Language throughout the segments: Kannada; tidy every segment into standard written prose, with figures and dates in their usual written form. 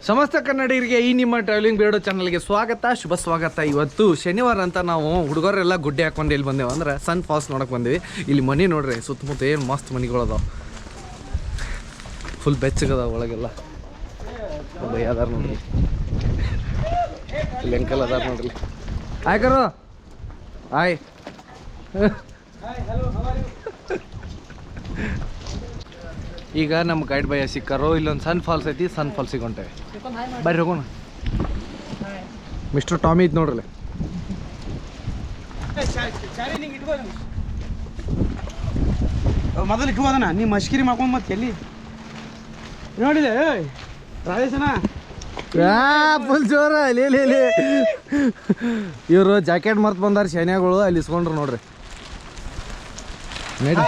ಸಮಸ್ತ ಕನ್ನಡಿಗರಿಗೆ ಈ ನಿಮ್ಮ ಟ್ರಾವೆಲಿಂಗ್ ಬೇಡೋ ಚಾನಲ್ಗೆ ಸ್ವಾಗತ, ಶುಭ ಸ್ವಾಗತ. ಇವತ್ತು ಶನಿವಾರ ಅಂತ ನಾವು ಹುಡುಗರೆಲ್ಲ ಗುಡ್ಡೆ ಹಾಕೊಂಡು ಇಲ್ಲಿ ಬಂದೇವು, ಅಂದ್ರೆ ಸನ್ ಫಾಲ್ಸ್ ನೋಡಕ್ಕೆ ಬಂದೀವಿ. ಇಲ್ಲಿ ಮನೆ ನೋಡ್ರಿ, ಸುತ್ತಮುತ್ತ ಏನು ಮಸ್ತ್ ಮನೆಗಳದಾವ, ಫುಲ್ ಬೆಚ್ಚಗದಾವ ಒಳಗೆಲ್ಲ. ಅದಾರ ನೋಡ್ರಿ, ಇಲ್ಲಿ ಅಂಕಲ್ ಅದಾರ ನೋಡ್ರಿ. ಆಯ್ಕರು ಆಯ್ ಈಗ ನಮ್ಮ ಗೈಡ್ ಬಯ್ಯ ಸಿಕ್ಕರು. ಇಲ್ಲೊಂದು ಸನ್ ಫಾಲ್ಸ್ ಐತಿ, ಸನ್ ಫಾಲ್ಸಿಗೆ ಹೊಂಟೇವೆ. ಬರ್ರಿ ಹೋಗೋಣ. ಮಿಸ್ಟರ್ ಟಾಮಿ ಇದ್ ನೋಡ್ರಲ್ಲ. ಮೊದಲು ಇಟ್ಬೋದಣ್ಣ, ನೀ ಮಶ್ಕಿರಿ ಮಾಡ್ಕೊಂಡು ಮತ್ತೆ ಎಲ್ಲಿ ನೋಡಿದೆ ರಾಜೇಶನ ಫುಲ್ ಜೋರ. ಅಲ್ಲಿ ಇವರು ಜಾಕೆಟ್ ಮರ್ತ್ ಬಂದಾರ ಶನಿಯಾಗಳು, ಅಲ್ಲಿ ಇಸ್ಕೊಂಡ್ರು ನೋಡ್ರಿ. ನಡಿ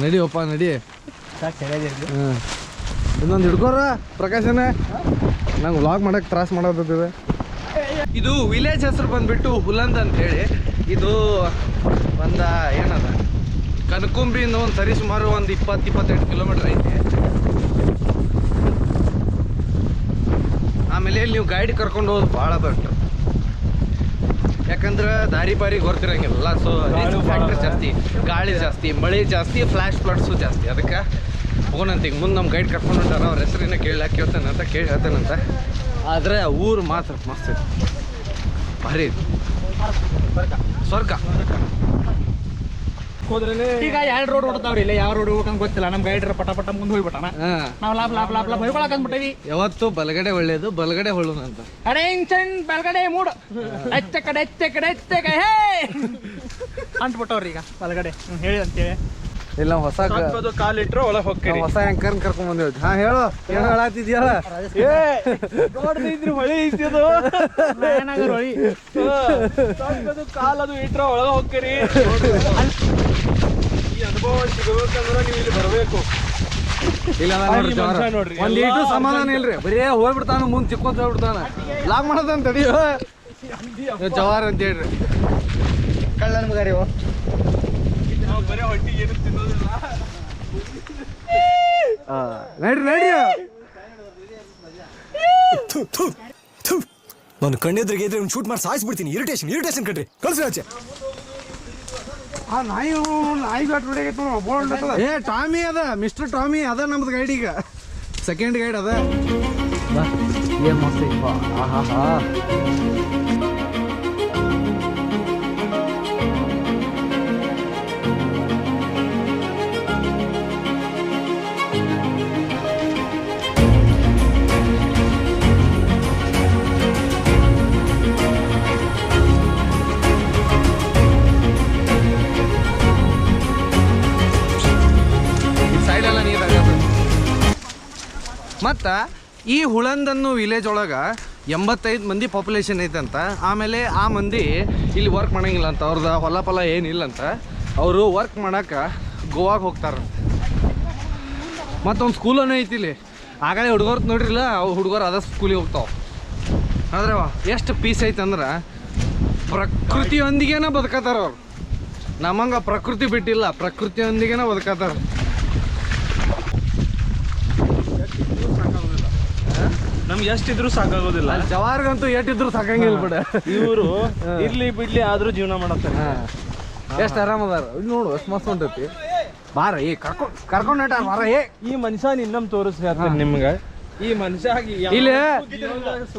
ನಡಿಯಪ್ಪ ನಡಿ. ಇನ್ನೊಂದು ಹಿಡ್ಕೋರ ಪ್ರಕಾಶನ, ನಂಗೆ ವ್ಲಾಗ್ ಮಾಡಕ್ಕೆ ತ್ರಾಸ ಮಾಡೋದಿದೆ. ಇದು ವಿಲೇಜ್ ಹೆಸರು ಬಂದ್ಬಿಟ್ಟು ಹುಲಂದ್ ಅಂತ ಹೇಳಿ. ಇದು ಒಂದು ಏನದ ಕನಕುಂಬ್ರಿಯಿಂದ ಒಂದು ಸರಿ ಸುಮಾರು ಒಂದು 20-28 ಕಿಲೋಮೀಟ್ರ್ ಐತೆ. ಆಮೇಲೆ ಇಲ್ಲಿ ನೀವು ಗಾಡಿ ಕರ್ಕೊಂಡು ಹೋಗೋದು ಭಾಳ ಬೆಟ್ರ್, ಯಾಕಂದ್ರೆ ದಾರಿ ಬಾರಿ ಗೊತ್ತಿರಂಗಿಲ್ಲ. ಸೊ ಫ್ಯಾಕ್ಟ್ರಿ ಜಾಸ್ತಿ, ಗಾಳಿ ಜಾಸ್ತಿ, ಮಳೆ ಜಾಸ್ತಿ, ಫ್ಲ್ಯಾಶ್ ಫ್ಲಡ್ಸು ಜಾಸ್ತಿ. ಅದಕ್ಕೆ ಹೋಗೋಣಂತ. ಈಗ ಮುಂದೆ ನಮ್ಮ ಗೈಡ್ ಕರ್ಕೊಂಡು ಹೊಂಟಾರ, ಅವ್ರ ಹೆಸರಿನ ಕೇಳಿ ಹೇಳ್ತಾನಂತ. ಆದರೆ ಊರು ಮಾತ್ರ ಮಸ್ತ್ ಐತಿ, ಭಾರಿ ಸ್ವರ್ಗ. ಈಗ 2 ರೋಡ್ ಹೊಡ್ತಾವ್ರಿ, ಇಲ್ಲ ಯಾವ ರೋಡ್ ಹೋಗಂಗ್ ಗೊತ್ತಿಲ್ಲ. ನಮ್ಮ ಗೈಡ್ರ ಪಟ ಮುಂದೆ ಹೋಗ್ಬಿಟ್ಟಾನ. ನಾವು ಲಾಪ್ ಹೊಯ್ಕೊಳಕಂದ್ಬಿಟ್ಟೇವಿ. ಯಾವತ್ತು ಬಲಗಡೆ ಒಳ್ಳೇದು, ಬಲಗಡೆ ಹೊಳ್ಳೋಣಂತ. ಬಲಗಡೆ ಮೂಡ್ ಎಚ್ಚ ಕಡೆ ಹೇ ಅಂಟ್ಬಿಟ್ಟವ್ರಿ ಈಗ ಬಲಗಡೆ ಹೇಳಿ ಅಂತೇಳಿ. ಇಲ್ಲ ಹೊಸ ಕಾಲಿಟ್ರು ಒಳಗೆ ಹೋಗ್ತೀವಿ. ಹೊಸ ಆಂಕರ್ ಕರ್ಕೊಂಡ್ ಬಂದೇವಿ. ಹಾ ಹೇಳು, ಏನು ಹೇಳತ್ತಿದ್ಯಲ್ಲ? ನೋಡ್ತಿದ್ರಿ ಹೊಳಿ ಇದ್ದಿದ್ದು ಹೊಳಿ ಕಾಲದು ಇಟ್ರ ಒಳಗೆ ಹೋಗ್ತೀರಿ. ಈ ಅನುಭವ ಸಿಗಬೇಕಂದ್ರೆ ನೀವು ಇಲ್ಲಿ ಬರಬೇಕು. ಇಲ್ಲ ನೋಡ್ರಿ, ಒಂದ್ ಲೀಟು ಸಮಾಧಾನ ಇಲ್ರಿ, ಬರೀ ಹೋಗ್ಬಿಡ್ತಾನ, ಮುಂದೆ ಚಿಕ್ಕೊಂತ ಹೋಗ್ಬಿಡ್ತಾನ. ಲಾಗ್ ಮಾಡೋದಂತ ತಡಿಯೋ ಜವಾರ್ ಅಂತ ಹೇಳ್ರಿ. ಕಳ್ಳ ನಮ್ಗಾರಿ ಬರೀ ಹೊಟ್ಟಿಗೆ ಏನು ತಿನ್ನೋದಿಲ್ಲ. ನಡ್ರಿ. ನಾನು ಕಣ್ಣೆದ್ರಿಗೆ ಇದ್ರೆ ಶೂಟ್ ಮಾಡಿ ಸಾಯಿಸ್ಬಿಡ್ತೀನಿ. ಇರಿಟೇಷನ್ ಕಣ್ರಿ, ಕಳ್ಸಿ ಆಚೆ. ಆ ನಾಯಿ ಬೋಲ್ಡ್ ಏ ಟಾಮಿ ಅದ, ಮಿಸ್ಟರ್ ಟಾಮಿ ಅದ ನಮ್ದು ಗೈಡ್. ಈಗ ಸೆಕೆಂಡ್ ಗೈಡ್ ಅದ. ಏನ್ ಮಸ್ತ್ ಐತಪ್ಪ. ಆಹಾ ಮತ್ತು ಈ ಹುಳಂದನ್ನು ವಿಲೇಜ್ ಒಳಗೆ 85 ಮಂದಿ ಪಾಪ್ಯುಲೇಷನ್ ಐತಂತ. ಆಮೇಲೆ ಆ ಮಂದಿ ಇಲ್ಲಿ ವರ್ಕ್ ಮಾಡೋಂಗಿಲ್ಲ ಅಂತ, ಅವ್ರದ್ದು ಹೊಲ ಏನಿಲ್ಲಂತ. ಅವರು ವರ್ಕ್ ಮಾಡೋಕೆ ಗೋವಾಗ ಹೋಗ್ತಾರೆ. ಮತ್ತೊಂದು ಸ್ಕೂಲೂ ಐತಿ ಇಲ್ಲಿ. ಆಗಲೇ ಹುಡುಗರು ನೋಡ್ರಿಲ್ಲ, ಅವು ಹುಡುಗರು ಅದ ಸ್ಕೂಲಿಗೆ ಹೋಗ್ತಾವೆ. ಆದರೆ ಎಷ್ಟು ಪೀಸ್ ಐತಂದ್ರೆ ಪ್ರಕೃತಿಯೊಂದಿಗೇನ ಬದುಕತ್ತಾರ ಅವ್ರು. ನಮ್ಮಂಗೆ ಪ್ರಕೃತಿ ಬಿಟ್ಟಿಲ್ಲ, ಪ್ರಕೃತಿಯೊಂದಿಗೇನ ಬದುಕತ್ತಾರ. ನಮ್ಗೆ ಎಷ್ಟಿದ್ರು ಸಾಕಾಗೋದಿಲ್ಲ. ಜವಾರ್ಗಂತೂ ಎಷ್ಟಿದ್ರು ಸಾಕಂಗಿಲ್ಲ ಬಿಡ. ಇವರು ಇರ್ಲಿ ಬಿಡ್ಲಿ ಆದ್ರೂ ಜೀವನ ಮಾಡತ್ತಾರೆ. ಎಷ್ಟು ಆರಾಮದಾರ ನೋಡು, ಎಷ್ಟು ಮಸ್ತ್ ಹೊಂಟೈತಿ. ಬಾರ ಕರ್ಕೊಂಡ್ ಬಾರ. ಈ ಮನುಷ್ಯ ಇನ್ನೊಮ್ಮೆ ತೋರಿಸ್ರಿ ನಿಮ್ಗೆ. ಈ ಮನುಷ್ಯ ಇಲ್ಲಿ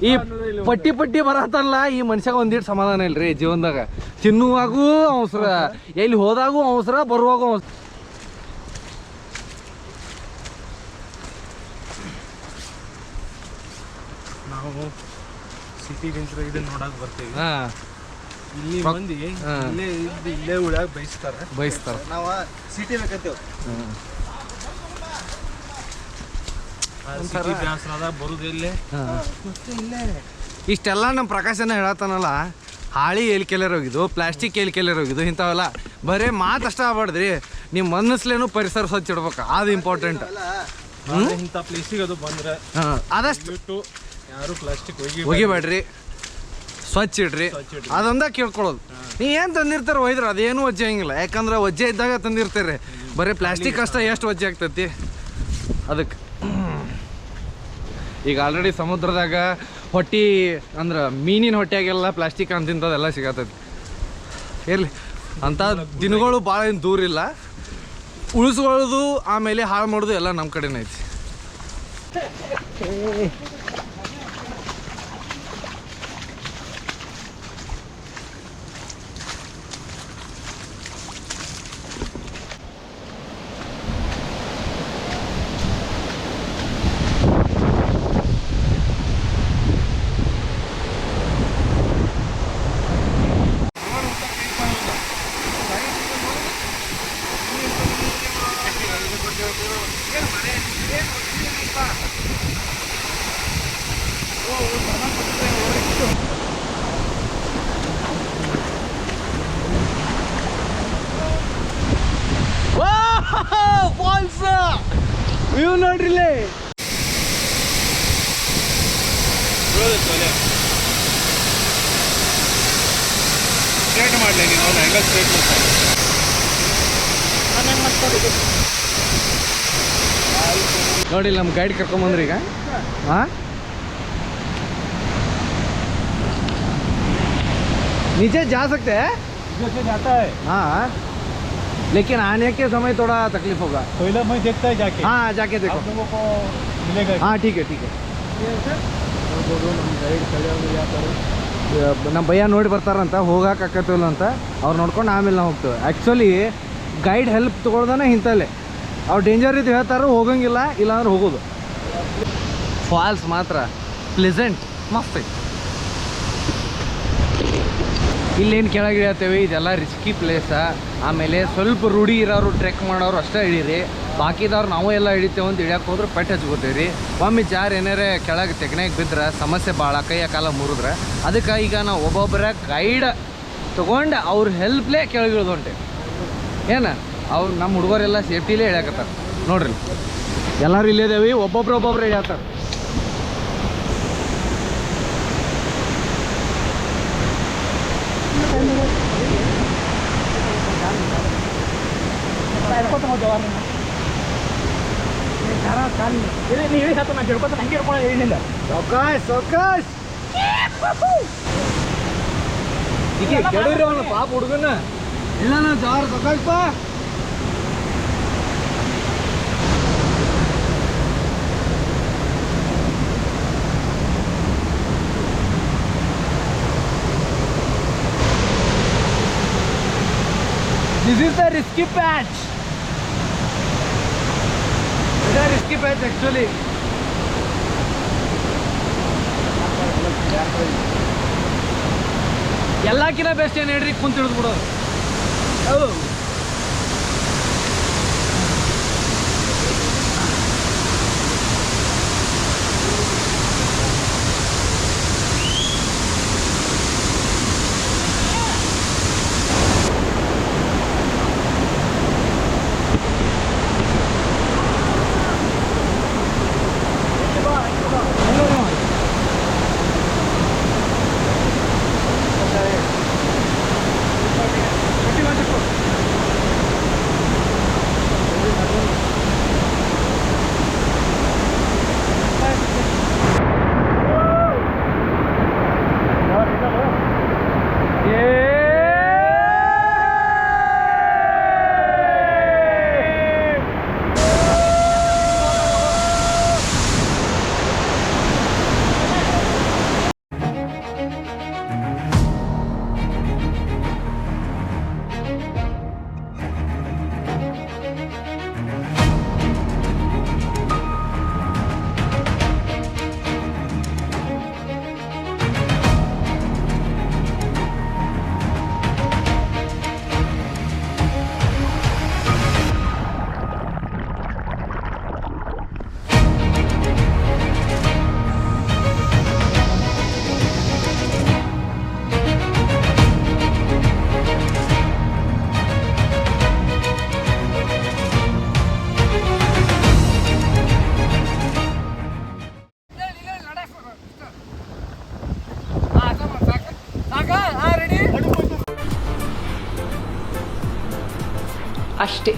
ಈ ಪಟ್ಟಿ ಪಟ್ಟಿ ಬರತ್ತಲ್ಲ ಈ ಮನುಷ್ಯಾಗ ಒಂದಿಟ್ಟು ಸಮಾಧಾನ ಇಲ್ರಿ ಜೀವನದಾಗ. ತಿನ್ನುವಾಗೂ ಅವಸರ, ಎಲ್ಲಿ ಹೋದಾಗೂ ಅವಸರ, ಬರುವಾಗೂ ಅವಸರ. ನಾವು ಸಿಟಿ ಇದನ್ನ ನೋಡಕ್ ಬರ್ತೀವಿ. ಹಾ, ಇಲ್ಲಿ ಮಂದಿ ಇಲ್ಲೇ ಉಳ್ಯಾಗ ಬಯಸ್ತಾರ. ನಾವು ಸಿಟಿ ಬೇಕಂತೇವ್. ಸಿಟಿ ಬ್ಯಾಸರಾದ ಬರುದು ಇಲ್ಲೇ. ಇಷ್ಟೆಲ್ಲ ನಮ್ಮ ಪ್ರಕಾಶನ ಹೇಳತ್ತಾನಲ್ಲ, ಹಾಳಿ ಎಲ್ಲಿ ಕೆಲೆರ್ ಹೋಗಿದ್ದು, ಪ್ಲಾಸ್ಟಿಕ್ ಎಲ್ಲಿ ಕೆಲೆರ್ ಹೋಗಿದ್ದು, ಇಂಥವೆಲ್ಲ ಬರೀ ಮಾತಷ್ಟ ಆಗ್ಬಾರ್ದ್ರಿ. ನಿಮ್ಮ ಮನಸ್ಲೇನು ಪರಿಸರ ಸ್ವಚ್ಛ ಇಡ್ಬೇಕು, ಅದು ಇಂಪಾರ್ಟೆಂಟ್. ಇಂಥ ಪ್ಲೇಸಿಗೆ ಅದು ಬಂದ್ರೆ ಆದಷ್ಟು ಯಾರು ಪ್ಲಾಸ್ಟಿಕ್ ಒಗಿಬೇಡ್ರಿ, ಸ್ವಚ್ಛ ಇಡ್ರಿ, ಅದೊಂದ ಕೇಳ್ಕೊಳ್ಳೋದು. ನೀ ಏನು ತಂದಿರ್ತಾರೆ ಒಯ್ದ್ರೆ ಅದೇನು ವಜ್ಜೆ ಹಂಗಿಲ್ಲ, ಯಾಕಂದ್ರೆ ವಜ್ಜೆ ಇದ್ದಾಗ ತಂದಿರ್ತೀರಿ. ಬರೀ ಪ್ಲಾಸ್ಟಿಕ್ ಅಷ್ಟ ಎಷ್ಟು ವಜ್ಜೆ ಆಗ್ತೈತಿ ಅದಕ್ಕೆ. ಈಗ ಆಲ್ರೆಡಿ ಸಮುದ್ರದಾಗ ಹೊಟ್ಟಿ ಅಂದ್ರೆ ಮೀನಿನ ಹೊಟ್ಟೆಯಾಗೆಲ್ಲ ಪ್ಲಾಸ್ಟಿಕ್ ಅಂತಿಂಥದ್ದೆಲ್ಲ ಸಿಗತ್ತೈತಿ. ಇರಲಿ, ಅಂಥ ದಿನಗಳು ಭಾಳ ಏನು ದೂರ ಇಲ್ಲ. ಉಳಿಸ್ಕೊಳ್ಳೋದು ಆಮೇಲೆ ಹಾಳು ಮಾಡೋದು ಎಲ್ಲ ನಮ್ಮ ಕಡೆನೇ ಐತಿ. Falls view ನೋಡ್ರಿಲೇ. ಸ್ಟ್ರೇಟ್ ಮಾಡಲಿ ನೀವು ಆ್ಯಂಗಲ್ ಸ್ಟ್ರೇಟ್ ನೋಡಿ ನಮ್ಮ ಗೈಡ್ ಕರ್ಕೊಂಬಂದ್ರಿ ಈಗ. हाँ नीचे जा सकते हैं? जैसे जाता है हाँ, लेकिन आने के समय थोड़ा तकलीफ होगा. कोयला मैं देखता है जाके. हाँ, जाके देखो. आप लोगों को मिलेगा. हाँ ठीक है ठीक है. ನಮ್ಮ ಭಯ್ಯ ನೋಡಿ ಬರ್ತಾರಂತ, ಹೋಗಕ್ಕಾಕತ್ತಿಲ್ಲ ಅಂತ. ಅವ್ರು ನೋಡ್ಕೊಂಡು ಆಮೇಲೆ ನಾವು ಹೋಗ್ತೇವೆ. ಆ್ಯಕ್ಚುಲಿ ಗೈಡ್ ಹೆಲ್ಪ್ ತೊಗೊಳ್ದಾನೆ ಇಂಥಲ್ಲೇ. ಅವ್ರು ಡೇಂಜರ್ ಇದು ಹೇಳ್ತಾರೆ, ಹೋಗಂಗಿಲ್ಲ, ಇಲ್ಲಾಂದ್ರೆ ಹೋಗೋದು. ಫಾಲ್ಸ್ ಮಾತ್ರ ಪ್ಲೆಸೆಂಟ್ ಮಸ್ತ್ ಐತಿ. ಇಲ್ಲೇನು ಕೆಳಗೆ ಇಳಿಯತ್ತೇವೆ, ಇದೆಲ್ಲ ರಿಸ್ಕಿ ಪ್ಲೇಸ. ಆಮೇಲೆ ಸ್ವಲ್ಪ ರೂಢಿ ಇರೋರು ಟ್ರೆಕ್ ಮಾಡೋರು ಅಷ್ಟೇ ಇಳೀರಿ, ಬಾಕಿದವ್ರು ನಾವು ಎಲ್ಲ ಇಳಿತೇವೆ ಅಂತ ಇಳಿಯಕ್ಕೆ ಹೋದ್ರೆ ಪೆಟ್ಟು ಹಚ್ಕೋತೀವಿ ರೀ. ಒಮ್ಮೆ ಜಾರ್ ಏನಾರೇ ಕೆಳಗೆ ತೆಗ್ನಾಗ ಬಿದ್ರೆ ಸಮಸ್ಯೆ ಭಾಳ, ಕೈಯ ಕಾಲ ಮುರಿದ್ರೆ. ಅದಕ್ಕೆ ಈಗ ನಾವು ಒಬ್ಬೊಬ್ಬರ ಗೈಡ್ ತೊಗೊಂಡು ಅವ್ರ ಹೆಲ್ಪ್ಲೇ ಕೆಳಗೆ ಇಳಿದು ಹೊಂಟೆ. ಏನು ಅವ್ರು ನಮ್ಮ ಹುಡುಗರೆಲ್ಲ ಸೇಫ್ಟಿಲೇ ಇಳ್ಯಾಕತ್ತಾರೆ ನೋಡ್ರಿ. ಎಲ್ಲರೂ ಇಲ್ಲೇದೇವಿ, ಒಬ್ಬೊಬ್ರು ಇಳ್ಯಾತಾರೆ. ಈಗ ಕೆಡವ್ರಿ ಅವನು ಪಾಪ ಹುಡುಗನ. ಇಲ್ಲ ನಾ ಜಾರ್ ಸಕಾಶ್ ಬಾ. This is the risky patch. This is a risky patch actually. ಎಲ್ಲಕ್ಕಿಂತ ಬೆಸ್ಟ್ ಏನು ಹೇಳ್ರಿ, ಕುಂತ ಹಿಡಿದು ಬಿಡೋದು. ಅಷ್ಟೇ.